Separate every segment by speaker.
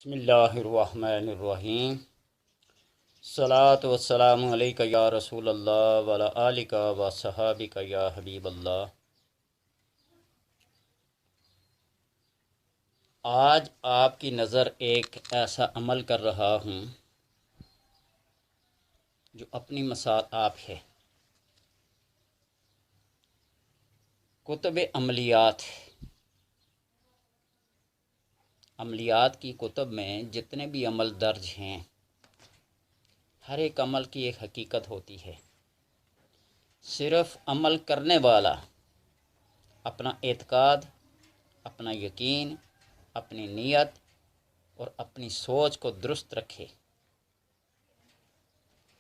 Speaker 1: بسم اللہ الرحمن الرحیم الصلاۃ والسلام علیک یا رسول اللہ وعلی آلک و صحابک یا حبیب اللہ۔ آج آپ کی نظر ایک ایسا عمل کر رہا ہوں جو اپنی مثال آپ ہے۔ کتب عملیات کی کتب میں جتنے بھی عمل درج ہیں، ہر ایک عمل کی ایک حقیقت ہوتی ہے۔ صرف عمل کرنے والا اپنا اعتقاد، اپنا یقین، اپنی نیت اور اپنی سوچ کو درست رکھے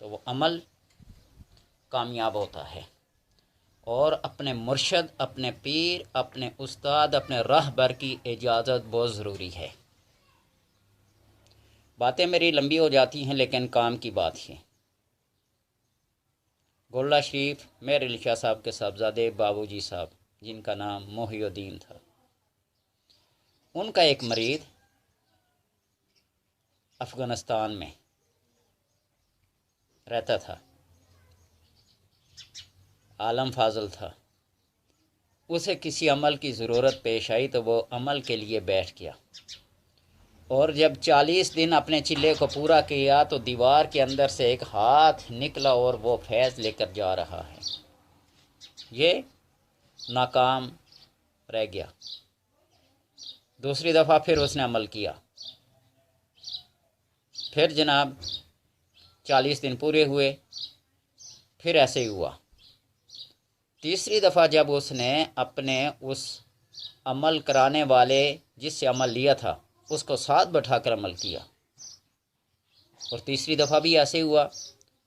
Speaker 1: تو وہ عمل کامیاب ہوتا ہے، اور اپنے مرشد، اپنے پیر، اپنے استاد، اپنے راہبر کی اجازت بہت ضروری ہے۔ باتیں میری لمبی ہو جاتی ہیں لیکن کام کی بات ہے۔ گولڑا شریف میر علی شاہ صاحب کے صاحبزادے بابو جی صاحب، جن کا نام محی الدین تھا، ان کا ایک مرید افغانستان میں رہتا تھا، عالم فاضل تھا۔ اسے کسی عمل کی ضرورت پیش آئی تو وہ عمل کے لیے بیٹھ گیا، اور جب 40 دن اپنے چلے کو پورا کیا تو دیوار کے اندر سے ایک ہاتھ نکلا اور وہ فیض لے کر جا رہا ہے۔ یہ ناکام رہ گیا۔ دوسری دفعہ پھر اس نے عمل کیا، پھر جناب 40 دن پورے ہوئے، پھر ایسے ہی ہوا۔ تیسری دفعہ جب اس نے اپنے اس عمل کرانے والے جس سے عمل لیا تھا اس کو ساتھ بٹھا کر عمل کیا، اور تیسری دفعہ بھی ایسے ہوا،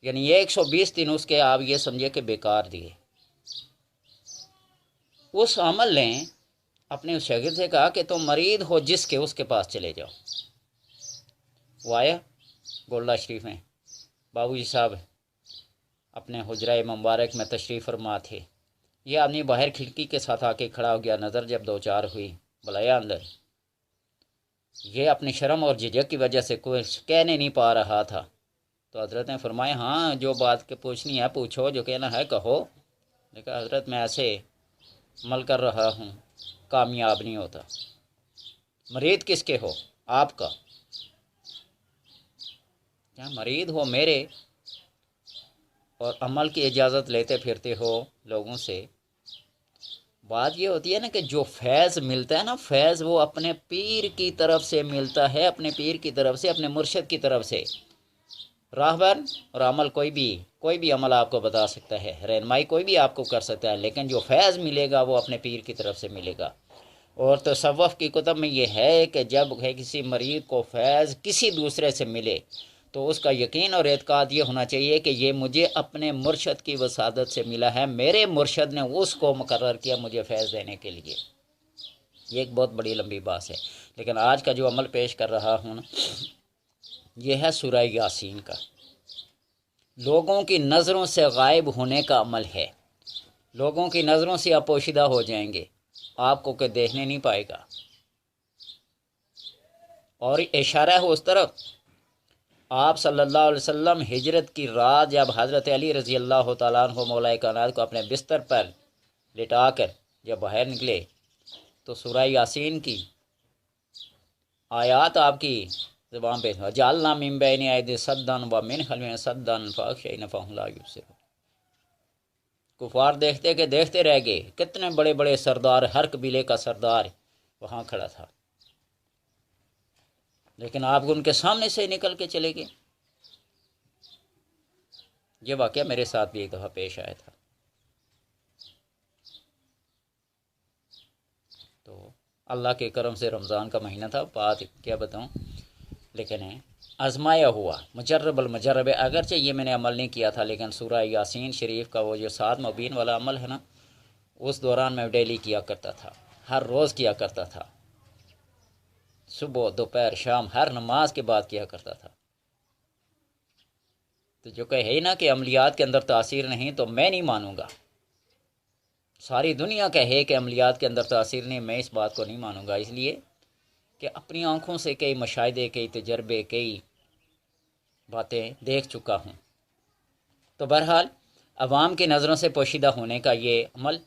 Speaker 1: یعنی 120 دن اس کے آپ یہ سمجھے کہ بیکار دیے۔ اس عمل نے اپنے اس شاگرد سے کہا کہ تم مرید ہو جس کے، اس کے پاس چلے جاؤ۔ وہ آیا گولڑا شریف میں، بابو جی صاحب اپنے حجرہ مبارک میں تشریف فرما تھے۔ یہ آدمی باہر کھڑکی کے ساتھ آ کے کھڑا ہو گیا، نظر جب دو چار ہوئی بلایا اندر۔ یہ اپنی شرم اور جھجک کی وجہ سے کچھ کہنے نہیں پا رہا تھا، تو حضرت نے فرمایا ہاں جو بات کے پوچھنی ہے پوچھو، جو کہنا ہے کہو۔ لیکن حضرت میں ایسے عمل کر رہا ہوں، کامیاب نہیں ہوتا۔ مرید کس کے ہو؟ آپ کا۔ کیا مرید ہو میرے اور عمل کی اجازت لیتے پھرتے ہو لوگوں سے؟ بات یہ ہوتی ہے نا کہ جو فیض ملتا ہے نا، فیض وہ اپنے پیر کی طرف سے ملتا ہے، اپنے پیر کی طرف سے، اپنے مرشد کی طرف سے۔ راہبر اور عمل کوئی بھی عمل آپ کو بتا سکتا ہے، رہنمائی کوئی بھی آپ کو کر سکتا ہے، لیکن جو فیض ملے گا وہ اپنے پیر کی طرف سے ملے گا۔ اور تصوف کی کتب میں یہ ہے کہ جب کسی مرید کو فیض کسی دوسرے سے ملے تو اس کا یقین اور اعتقاد یہ ہونا چاہیے کہ یہ مجھے اپنے مرشد کی وسادت سے ملا ہے، میرے مرشد نے اس کو مقرر کیا مجھے فیض دینے کے لیے۔ یہ ایک بہت بڑی لمبی بات ہے، لیکن آج کا جو عمل پیش کر رہا ہوں نا، یہ ہے سورہ یاسین کا۔ لوگوں کی نظروں سے غائب ہونے کا عمل ہے۔ لوگوں کی نظروں سے آپ پوشیدہ ہو جائیں گے، آپ کو کوئی دیکھنے نہیں پائے گا۔ اور اشارہ ہے اس طرف، آپ صلی اللہ علیہ وسلم ہجرت کی رات جب حضرت علی رضی اللہ تعالیٰ عنہ مولا کائنات کو اپنے بستر پر لٹا کر جب باہر نکلے تو سورہ یاسین کی آیات آپ کی زبان پہ، جعلنا من بین ایدی سدا ومن خلفہم سدا فاغشیناہم فہم لا یبصرون۔ کفار دیکھتے کہ دیکھتے رہ گئے، کتنے بڑے بڑے سردار، ہر قبیلے کا سردار وہاں کھڑا تھا، لیکن آپ ان کے سامنے سے نکل کے چلے گئے۔ یہ واقعہ میرے ساتھ بھی ایک دفعہ پیش آیا تھا۔ تو اللہ کے کرم سے رمضان کا مہینہ تھا، بات کیا بتاؤں، لیکن آزمایا ہوا، مجرب المجرب ہے۔ اگرچہ یہ میں نے عمل نہیں کیا تھا، لیکن سورہ یاسین شریف کا وہ جو 7 مبین والا عمل ہے نا، اس دوران میں ڈیلی کیا کرتا تھا، ہر روز کیا کرتا تھا، صبح دوپہر شام ہر نماز کے بعد کیا کرتا تھا۔ تو جو کہے نا کہ عملیات کے اندر تاثیر نہیں، تو میں نہیں مانوں گا۔ ساری دنیا کہے کہ عملیات کے اندر تاثیر نہیں، میں اس بات کو نہیں مانوں گا۔ اس لیے کہ اپنی آنکھوں سے کئی مشاہدے، کئی تجربے، کئی باتیں دیکھ چکا ہوں۔ تو بہرحال عوام کی نظروں سے پوشیدہ ہونے کا یہ عمل،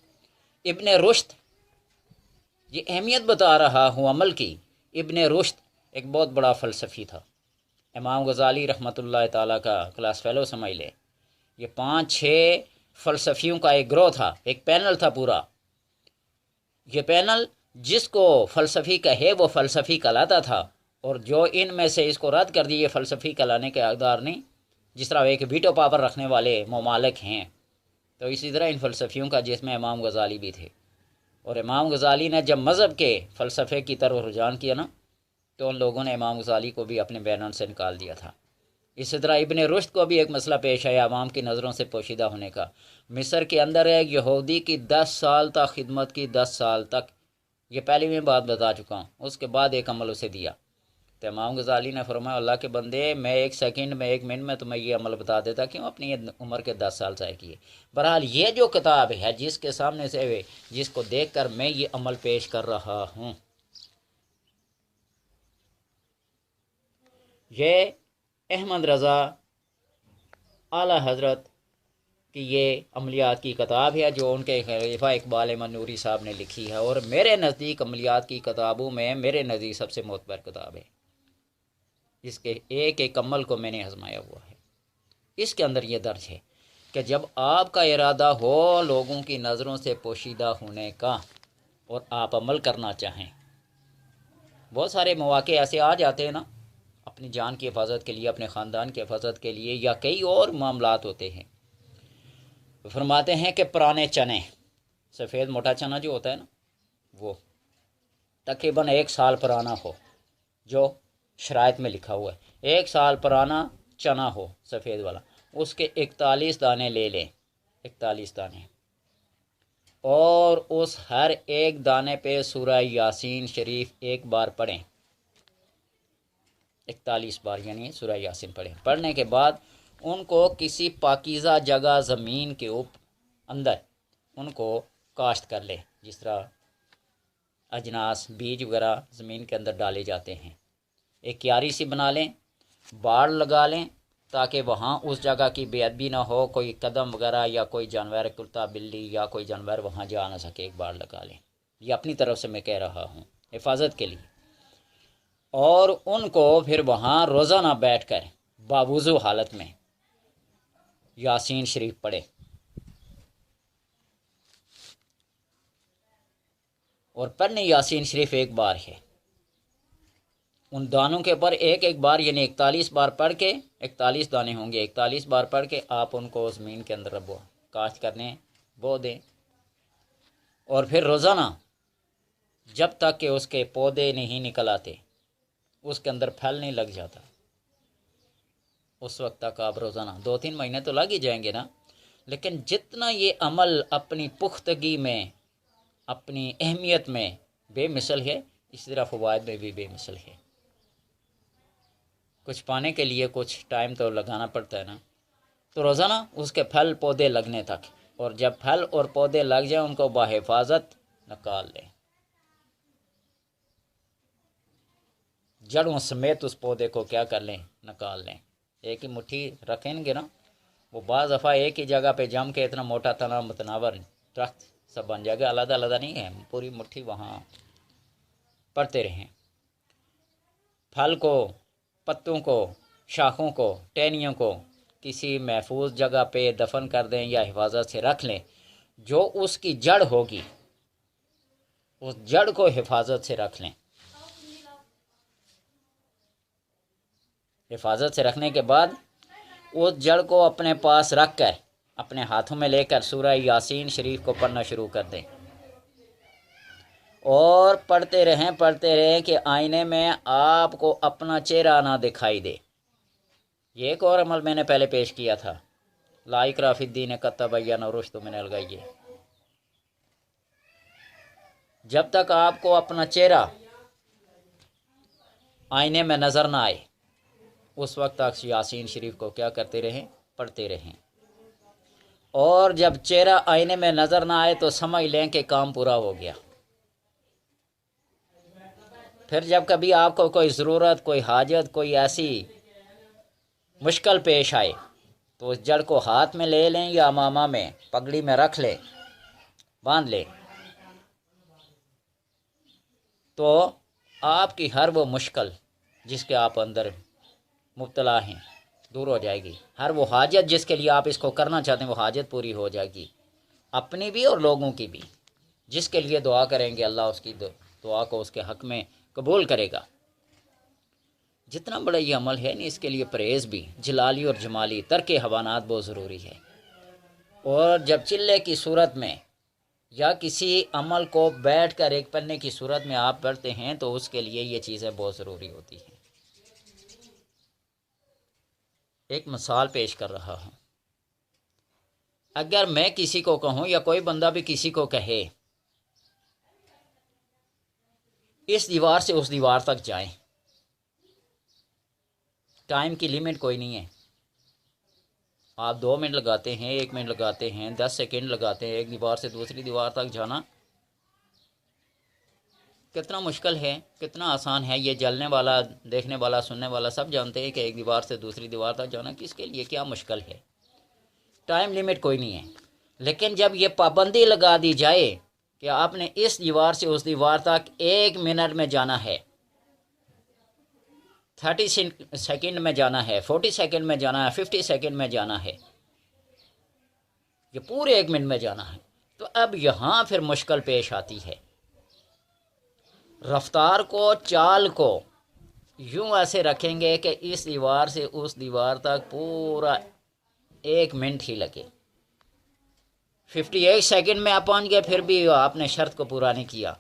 Speaker 1: ابن رشد یہ اہمیت بتا رہا ہوں عمل کی۔ ابن رشد ایک بہت بڑا فلسفی تھا، امام غزالی رحمۃ اللہ تعالیٰ کا کلاس فیلو سمجھ لے۔ یہ 5-6 فلسفیوں کا ایک گروہ تھا، ایک پینل تھا پورا۔ یہ پینل جس کو فلسفی کہے وہ فلسفی کہلاتا تھا، اور جو ان میں سے اس کو رد کر دی یہ فلسفی کہلانے کے حقدار نہیں۔ جس طرح ایک ویٹو پاور رکھنے والے ممالک ہیں، تو اسی طرح ان فلسفیوں کا جس میں امام غزالی بھی تھے۔ اور امام غزالی نے جب مذہب کے فلسفے کی طرف رجحان کیا نا، تو ان لوگوں نے امام غزالی کو بھی اپنے بیان سے نکال دیا تھا۔ اسی طرح ابن رشد کو بھی ایک مسئلہ پیش آیا عوام کی نظروں سے پوشیدہ ہونے کا۔ مصر کے اندر ایک یہودی کی 10 سال تک خدمت کی، 10 سال تک، یہ پہلی میں بات بتا چکا ہوں۔ اس کے بعد ایک عمل اسے دیا، تو امام غزالی نے فرمایا اللہ کے بندے، میں 1 سیکنڈ میں 1 منٹ میں تمہیں یہ عمل بتا دیتا، کیوں اپنی یہ عمر کے 10 سال ضائع کیے۔ بہرحال یہ جو کتاب ہے جس کے سامنے سے جس کو دیکھ کر میں یہ عمل پیش کر رہا ہوں، یہ احمد رضا اعلیٰ حضرت کی یہ عملیات کی کتاب ہے جو ان کے خلیفہ اقبال احمد نوری صاحب نے لکھی ہے، اور میرے نزدیک عملیات کی کتابوں میں میرے نزدیک سب سے معتبر کتاب ہے۔ اس کے ایک ایک عمل کو میں نے آزمایا ہوا ہے۔ اس کے اندر یہ درج ہے کہ جب آپ کا ارادہ ہو لوگوں کی نظروں سے پوشیدہ ہونے کا اور آپ عمل کرنا چاہیں، بہت سارے مواقع ایسے آ جاتے ہیں نا، اپنی جان کی حفاظت کے لیے، اپنے خاندان کی حفاظت کے لیے، یا کئی اور معاملات ہوتے ہیں۔ فرماتے ہیں کہ پرانے چنے، سفید موٹا چنا جو ہوتا ہے نا، وہ تقریباً 1 سال پرانا ہو، جو شرائط میں لکھا ہوا ہے 1 سال پرانا چنا ہو سفید والا، اس کے 41 دانے لے لیں، 41 دانے، اور اس ہر ایک دانے پہ سورہ یاسین شریف 1 بار پڑھیں، 41 بار یعنی سورہ یاسین پڑھیں۔ پڑھنے کے بعد ان کو کسی پاکیزہ جگہ زمین کے اندر ان کو کاشت کر لیں، جس طرح اجناس بیج وغیرہ زمین کے اندر ڈالے جاتے ہیں۔ ایک کیاری سی بنا لیں، باڑ لگا لیں، تاکہ وہاں اس جگہ کی بے ادبی نہ ہو، کوئی قدم وغیرہ یا کوئی جانور، کتا بلی یا کوئی جانور وہاں جا نہ سکے، ایک باڑ لگا لیں۔ یہ اپنی طرف سے میں کہہ رہا ہوں حفاظت کے لیے۔ اور ان کو پھر وہاں روزانہ بیٹھ کر باوضو حالت میں یاسین شریف پڑھے، اور پڑھنے یاسین شریف 1 بار ہے، ان دانوں کے اوپر 1 بار یعنی 41 بار پڑھ کے، 41 دانے ہوں گے، 41 بار پڑھ کے آپ ان کو زمین کے اندر ربو کاشت کرنے بو دیں، اور پھر روزانہ جب تک کہ اس کے پودے نہیں نکل آتے، اس کے اندر پھل نہیں لگ جاتا، اس وقت تک آپ روزانہ 2-3 مہینے تو لگ ہی جائیں گے نا۔ لیکن جتنا یہ عمل اپنی پختگی میں، اپنی اہمیت میں بے مثل ہے، اسی طرح فوائد میں بھی بے مثل ہے۔ کچھ پانے کے لیے کچھ ٹائم تو لگانا پڑتا ہے نا، تو روزانہ اس کے پھل پودے لگنے تک، اور جب پھل اور پودے لگ جائیں ان کو بحفاظت نکال لیں، جڑوں سمیت اس پودے کو کیا کر لیں، نکال لیں۔ ایک ہی مٹھی رکھیں گے نا، وہ بعض دفعہ ایک ہی جگہ پہ جم کے اتنا موٹا تنا متناور درخت سب بن جائے گا، علیحدہ علیحدہ نہیں ہے، پوری مٹھی وہاں پڑتے رہیں۔ پھل کو، پتوں کو، شاخوں کو، ٹہنیوں کو کسی محفوظ جگہ پہ دفن کر دیں یا حفاظت سے رکھ لیں۔ جو اس کی جڑ ہوگی، اس جڑ کو حفاظت سے رکھ لیں۔ حفاظت سے رکھنے کے بعد اس جڑ کو اپنے پاس رکھ کر، اپنے ہاتھوں میں لے کر سورہ یاسین شریف کو پڑھنا شروع کر دیں، اور پڑھتے رہیں کہ آئینے میں آپ کو اپنا چہرہ نہ دکھائی دے۔ یہ ایک اور عمل میں نے پہلے پیش کیا تھا، لا اکراہ فی الدین قد تبین الرشد من الغی۔ جب تک آپ کو اپنا چہرہ آئینے میں نظر نہ آئے، اس وقت تک یاسین شریف کو کیا کرتے رہیں، پڑھتے رہیں، اور جب چہرہ آئینے میں نظر نہ آئے تو سمجھ لیں کہ کام پورا ہو گیا۔ پھر جب کبھی آپ کو کوئی ضرورت، کوئی حاجت، کوئی ایسی مشکل پیش آئے تو اس جڑ کو ہاتھ میں لے لیں یا امامہ میں پگڑی میں رکھ لیں، باندھ لیں، تو آپ کی ہر وہ مشکل جس کے آپ اندر مبتلا ہیں دور ہو جائے گی۔ ہر وہ حاجت جس کے لیے آپ اس کو کرنا چاہتے ہیں وہ حاجت پوری ہو جائے گی، اپنی بھی اور لوگوں کی بھی۔ جس کے لیے دعا کریں گے اللہ اس کی دعا کو اس کے حق میں قبول کرے گا۔ جتنا بڑا یہ عمل ہے اس کے لیے پرہیز بھی جلالی اور جمالی، ترک حیوانات بہت ضروری ہے۔ اور جب چلے کی صورت میں یا کسی عمل کو بیٹھ کر ایک پڑھنے کی صورت میں آپ پڑھتے ہیں تو اس کے لیے یہ چیزیں بہت ضروری ہوتی ہیں۔ ایک مثال پیش کر رہا ہوں، اگر میں کسی کو کہوں یا کوئی بندہ بھی کسی کو کہے اس دیوار سے اس دیوار تک جائیں، ٹائم کی لیمٹ کوئی نہیں ہے، آپ 2 منٹ لگاتے ہیں، 1 منٹ لگاتے ہیں، 10 سیکنڈ لگاتے ہیں، ایک دیوار سے دوسری دیوار تک جانا کتنا مشکل ہے، کتنا آسان ہے۔ یہ جلنے والا، دیکھنے والا، سننے والا سب جانتے ہیں کہ ایک دیوار سے دوسری دیوار تک جانا کس کے لیے کیا مشکل ہے، ٹائم لیمٹ کوئی نہیں ہے۔ لیکن جب یہ پابندی لگا دی جائے کہ آپ نے اس دیوار سے اس دیوار تک 1 منٹ میں جانا ہے، 30 سیکنڈ میں جانا ہے، 40 سیکنڈ میں جانا ہے، 50 سیکنڈ میں جانا ہے، یہ پورے 1 منٹ میں جانا ہے، تو اب یہاں پھر مشکل پیش آتی ہے۔ رفتار کو، چال کو یوں ایسے رکھیں گے کہ اس دیوار سے اس دیوار تک پورا 1 منٹ ہی لگے۔ 58 سیکنڈ میں آپ پہنچ گئے پھر بھی آپ نے شرط کو پورا نہیں کیا،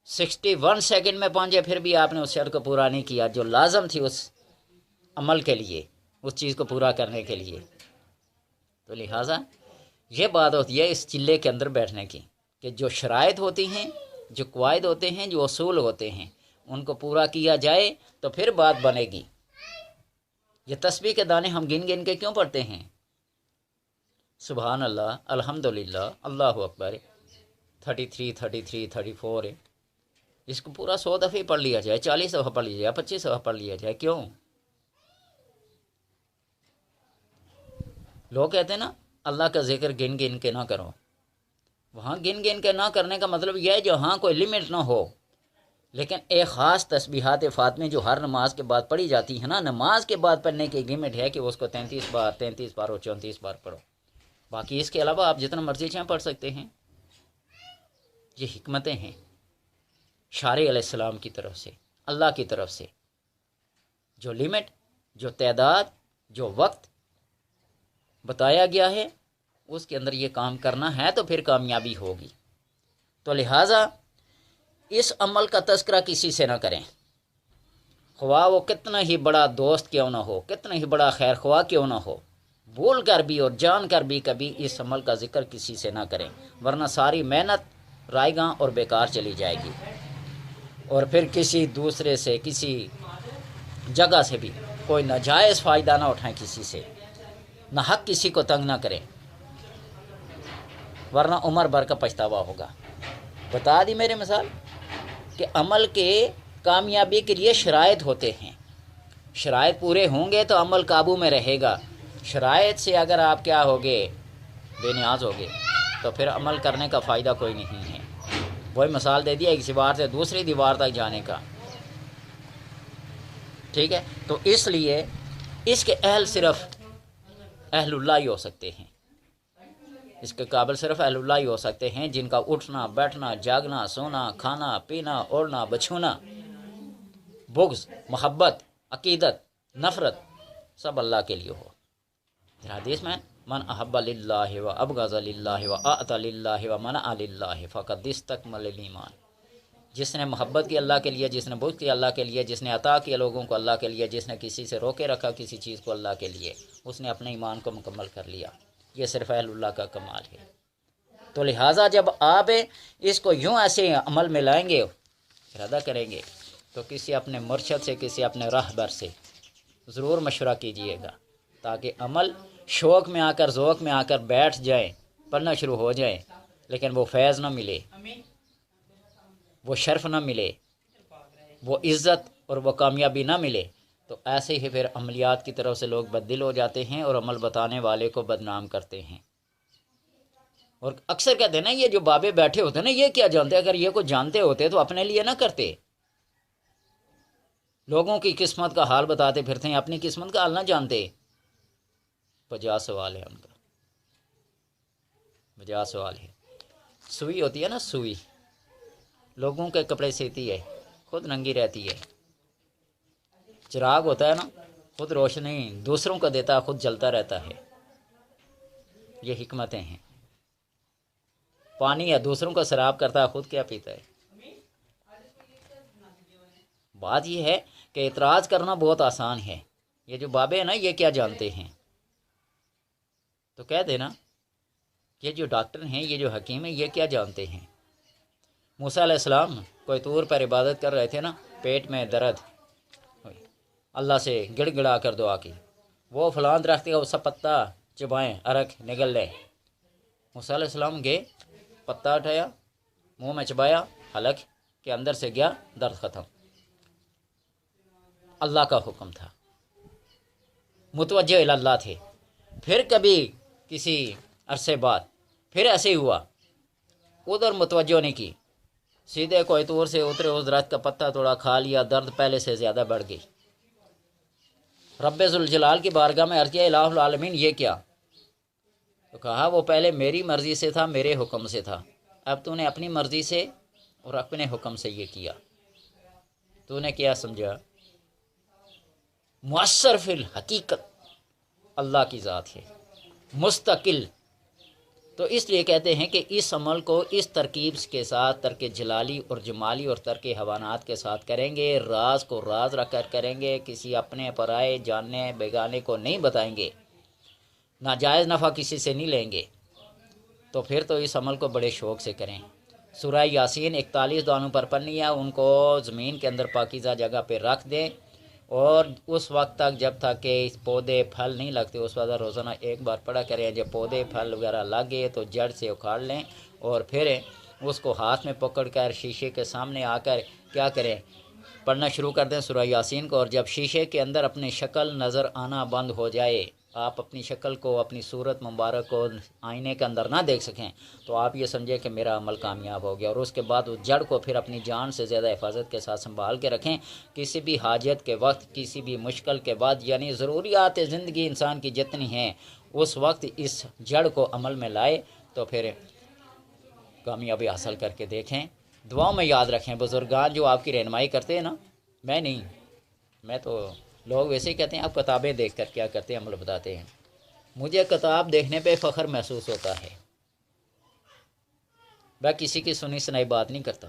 Speaker 1: 61 سیکنڈ میں پہنچے پھر بھی آپ نے اس شرط کو پورا نہیں کیا جو لازم تھی اس عمل کے لیے، اس چیز کو پورا کرنے کے لیے۔ تو لہٰذا یہ بات ہوتی ہے اس چلے کے اندر بیٹھنے کی کہ جو شرائط ہوتی ہیں، جو قواعد ہوتے ہیں، جو اصول ہوتے ہیں، ان کو پورا کیا جائے تو پھر بات بنے گی۔ یہ تسبیح کے دانے ہم گن گن کے کیوں پڑھتے ہیں؟ سبحان اللہ، الحمدللہ، اللہ اکبر، 33 33 34 ہے، اس کو پورا 100 دفعہ پڑھ لیا جائے، 40 دفعہ پڑھ لیا جائے، 25 دفعہ پڑھ لیا جائے، کیوں؟ لوگ کہتے ہیں نا اللہ کا ذکر گن گن کے نہ کرو، وہاں گن گن کے نہ کرنے کا مطلب یہ ہے جہاں کوئی لمٹ نہ ہو، لیکن ایک خاص تسبیحات فاطمی جو ہر نماز کے بعد پڑھی جاتی ہے نا، نماز کے بعد پڑھنے کی لمٹ ہے کہ اس کو 33 بار اور 34 بار پڑھو، باقی اس کے علاوہ آپ جتنا مرضی چاہیں پڑھ سکتے ہیں۔ یہ حکمتیں ہیں شارع علیہ السلام کی طرف سے، اللہ کی طرف سے، جو لمٹ، جو تعداد، جو وقت بتایا گیا ہے اس کے اندر یہ کام کرنا ہے تو پھر کامیابی ہوگی۔ تو لہٰذا اس عمل کا تذکرہ کسی سے نہ کریں، خواہ وہ کتنا ہی بڑا دوست کیوں نہ ہو، کتنا ہی بڑا خیر خواہ کیوں نہ ہو، بھول کر بھی اور جان کر بھی کبھی اس عمل کا ذکر کسی سے نہ کریں، ورنہ ساری محنت رائے گاں اور بیکار چلی جائے گی، اور پھر کسی دوسرے سے، کسی جگہ سے بھی کوئی ناجائز فائدہ نہ اٹھائیں، کسی سے نہ حق کسی کو تنگ نہ کریں، ورنہ عمر بھر کا پچھتاوا ہوگا۔ بتا دی میرے مثال کہ عمل کے کامیابی کے لیے شرائط ہوتے ہیں، شرائط پورے ہوں گے تو عمل قابو میں رہے گا، شرائط سے اگر آپ کیا ہوگے، بے نیاز ہوگے، تو پھر عمل کرنے کا فائدہ کوئی نہیں ہے۔ وہی مثال دے دیا ایک دیوار سے دوسری دیوار تک جانے کا، ٹھیک ہے؟ تو اس لیے اس کے اہل صرف اہل اللہ ہی ہو سکتے ہیں، اس کے قابل صرف اہل اللہ ہی ہو سکتے ہیں جن کا اٹھنا، بیٹھنا، جاگنا، سونا، کھانا، پینا، اوڑھنا، بچھونا، بغض، محبت، عقیدت، نفرت سب اللہ کے لیے ہو۔ حدیث میں من احب للہ و ابغض للہ و اعطى للہ و منع للہ فقد استکمل الایمان، جس نے محبت کی اللہ کے لیے، جس نے بغض کی اللہ کے لیے، جس نے عطا کیا لوگوں کو اللہ کے لیے، جس نے کسی سے روکے رکھا کسی چیز کو اللہ کے لیے، اس نے اپنے ایمان کو مکمل کر لیا۔ یہ صرف اہل اللہ کا کمال ہے۔ تو لہٰذا جب آپ اس کو یوں ایسے عمل میں لائیں گے، ارادہ کریں گے، تو کسی اپنے مرشد سے، کسی اپنے راہبر سے ضرور مشورہ کیجئے گا، تاکہ عمل شوق میں آ کر، ذوق میں آ کر بیٹھ جائیں، پڑھنا شروع ہو جائیں، لیکن وہ فیض نہ ملے، وہ شرف نہ ملے، وہ عزت اور وہ کامیابی نہ ملے تو ایسے ہی پھر عملیات کی طرف سے لوگ بددل ہو جاتے ہیں اور عمل بتانے والے کو بدنام کرتے ہیں۔ اور اکثر کہتے ہیں نا یہ جو بابے بیٹھے ہوتے ہیں نا، یہ کیا جانتے ہیں؟ اگر یہ کو جانتے ہوتے تو اپنے لیے نہ کرتے، لوگوں کی قسمت کا حال بتاتے پھرتے ہیں، اپنی قسمت کا حال نہ جانتے۔ 50 سوال ہے ان کا، 50 سوال ہے۔ سوئی ہوتی ہے نا، سوئی لوگوں کے کپڑے سیتی ہے، خود ننگی رہتی ہے۔ چراغ ہوتا ہے نا، خود روشنی دوسروں کو دیتا ہے، خود جلتا رہتا ہے۔ یہ حکمتیں ہیں۔ پانی ہے، دوسروں کو سراب کرتا ہے، خود کیا پیتا ہے۔ بات یہ ہے کہ اعتراض کرنا بہت آسان ہے۔ یہ جو بابے ہیں نا، یہ کیا جانتے ہیں؟ تو کہہ دینا یہ جو ڈاکٹر ہیں، یہ جو حکیم ہیں، یہ کیا جانتے ہیں؟ موسیٰ علیہ السلام کوئی طور پر عبادت کر رہے تھے نا، پیٹ میں درد، اللہ سے گڑ گڑا کر دعا کی، وہ فلاں درخت کا اس پتا چبائیں، ارک نگل لیں۔ موسیٰ علیہ السلام گئے، پتا اٹھایا، منہ میں چبایا، حلق کے اندر سے گیا، درد ختم۔ اللہ کا حکم تھا، متوجہ اللہ تھے۔ پھر کبھی کسی عرصے بعد پھر ایسے ہی ہوا، ادھر متوجہ نہیں کی، سیدھے کوئی طور سے اترے، اس درخت کا پتا توڑا، کھا لیا، درد پہلے سے زیادہ بڑھ گئی۔ رب ذوالجلال کی بارگاہ میں عرض کیا، الہ العالمین یہ کیا؟ تو کہا وہ پہلے میری مرضی سے تھا، میرے حکم سے تھا، اب تو نے اپنی مرضی سے اور اپنے حکم سے یہ کیا۔ تو نے کیا سمجھا؟ مؤثر فی الحقیقت اللہ کی ذات ہے، مستقل۔ تو اس لیے کہتے ہیں کہ اس عمل کو اس ترکیب کے ساتھ، ترک جلالی اور جمالی اور ترک حیوانات کے ساتھ کریں گے، راز کو راز رکھ کر کریں گے، کسی اپنے پرائے جاننے بیگانے کو نہیں بتائیں گے، ناجائز نفع کسی سے نہیں لیں گے، تو پھر تو اس عمل کو بڑے شوق سے کریں۔ سورہ یاسین 41 دانوں پر پڑھنی ہے، ان کو زمین کے اندر پاکیزہ جگہ پہ رکھ دیں، اور اس وقت تک جب تک کہ پودے پھل نہیں لگتے اس وقت روزانہ ایک بار پڑھا کریں۔ جب پودے پھل وغیرہ لگے تو جڑ سے اکھاڑ لیں، اور پھر اس کو ہاتھ میں پکڑ کر شیشے کے سامنے آ کر کیا کریں، پڑھنا شروع کر دیں سورہ یاسین کو۔ اور جب شیشے کے اندر اپنی شکل نظر آنا بند ہو جائے، آپ اپنی شکل کو، اپنی صورت مبارک کو آئینے کے اندر نہ دیکھ سکیں، تو آپ یہ سمجھیں کہ میرا عمل کامیاب ہو گیا۔ اور اس کے بعد اس جڑ کو پھر اپنی جان سے زیادہ حفاظت کے ساتھ سنبھال کے رکھیں۔ کسی بھی حاجت کے وقت، کسی بھی مشکل کے بعد، یعنی ضروریات زندگی انسان کی جتنی ہیں، اس وقت اس جڑ کو عمل میں لائے تو پھر کامیابی حاصل کر کے دیکھیں۔ دعاؤں میں یاد رکھیں، بزرگان جو آپ کی رہنمائی کرتے ہیں نا، میں نہیں، میں تو لوگ ویسے ہی کہتے ہیں آپ کتابیں دیکھ کر کیا کرتے ہیں، عمل بتاتے ہیں۔ مجھے کتاب دیکھنے پہ فخر محسوس ہوتا ہے، میں کسی کی سنی سنائی بات نہیں کرتا،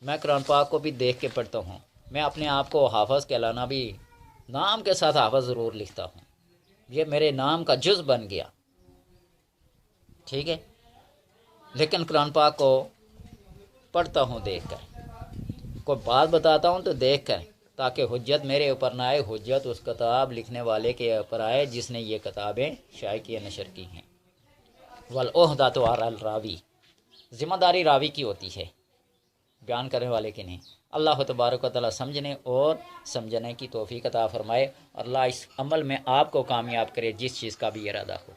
Speaker 1: میں قرآن پاک کو بھی دیکھ کے پڑھتا ہوں۔ میں اپنے آپ کو حافظ کہلانا بھی، نام کے ساتھ حافظ ضرور لکھتا ہوں، یہ میرے نام کا جز بن گیا، ٹھیک ہے، لیکن قرآن پاک کو پڑھتا ہوں دیکھ کر، کوئی بات بتاتا ہوں تو دیکھ کر، تاکہ حجت میرے اوپر نہ آئے، حجت اس کتاب لکھنے والے کے اوپر آئے جس نے یہ کتابیں شائع کی نشر کی ہیں۔ والعہدۃ علی الراوی، ذمہ داری راوی کی ہوتی ہے، بیان کرنے والے کی نہیں۔ اللہ تبارک و تعالیٰ سمجھنے اور سمجھنے کی توفیق عطا فرمائے، اور اللہ اس عمل میں آپ کو کامیاب کرے جس چیز کا بھی ارادہ ہو۔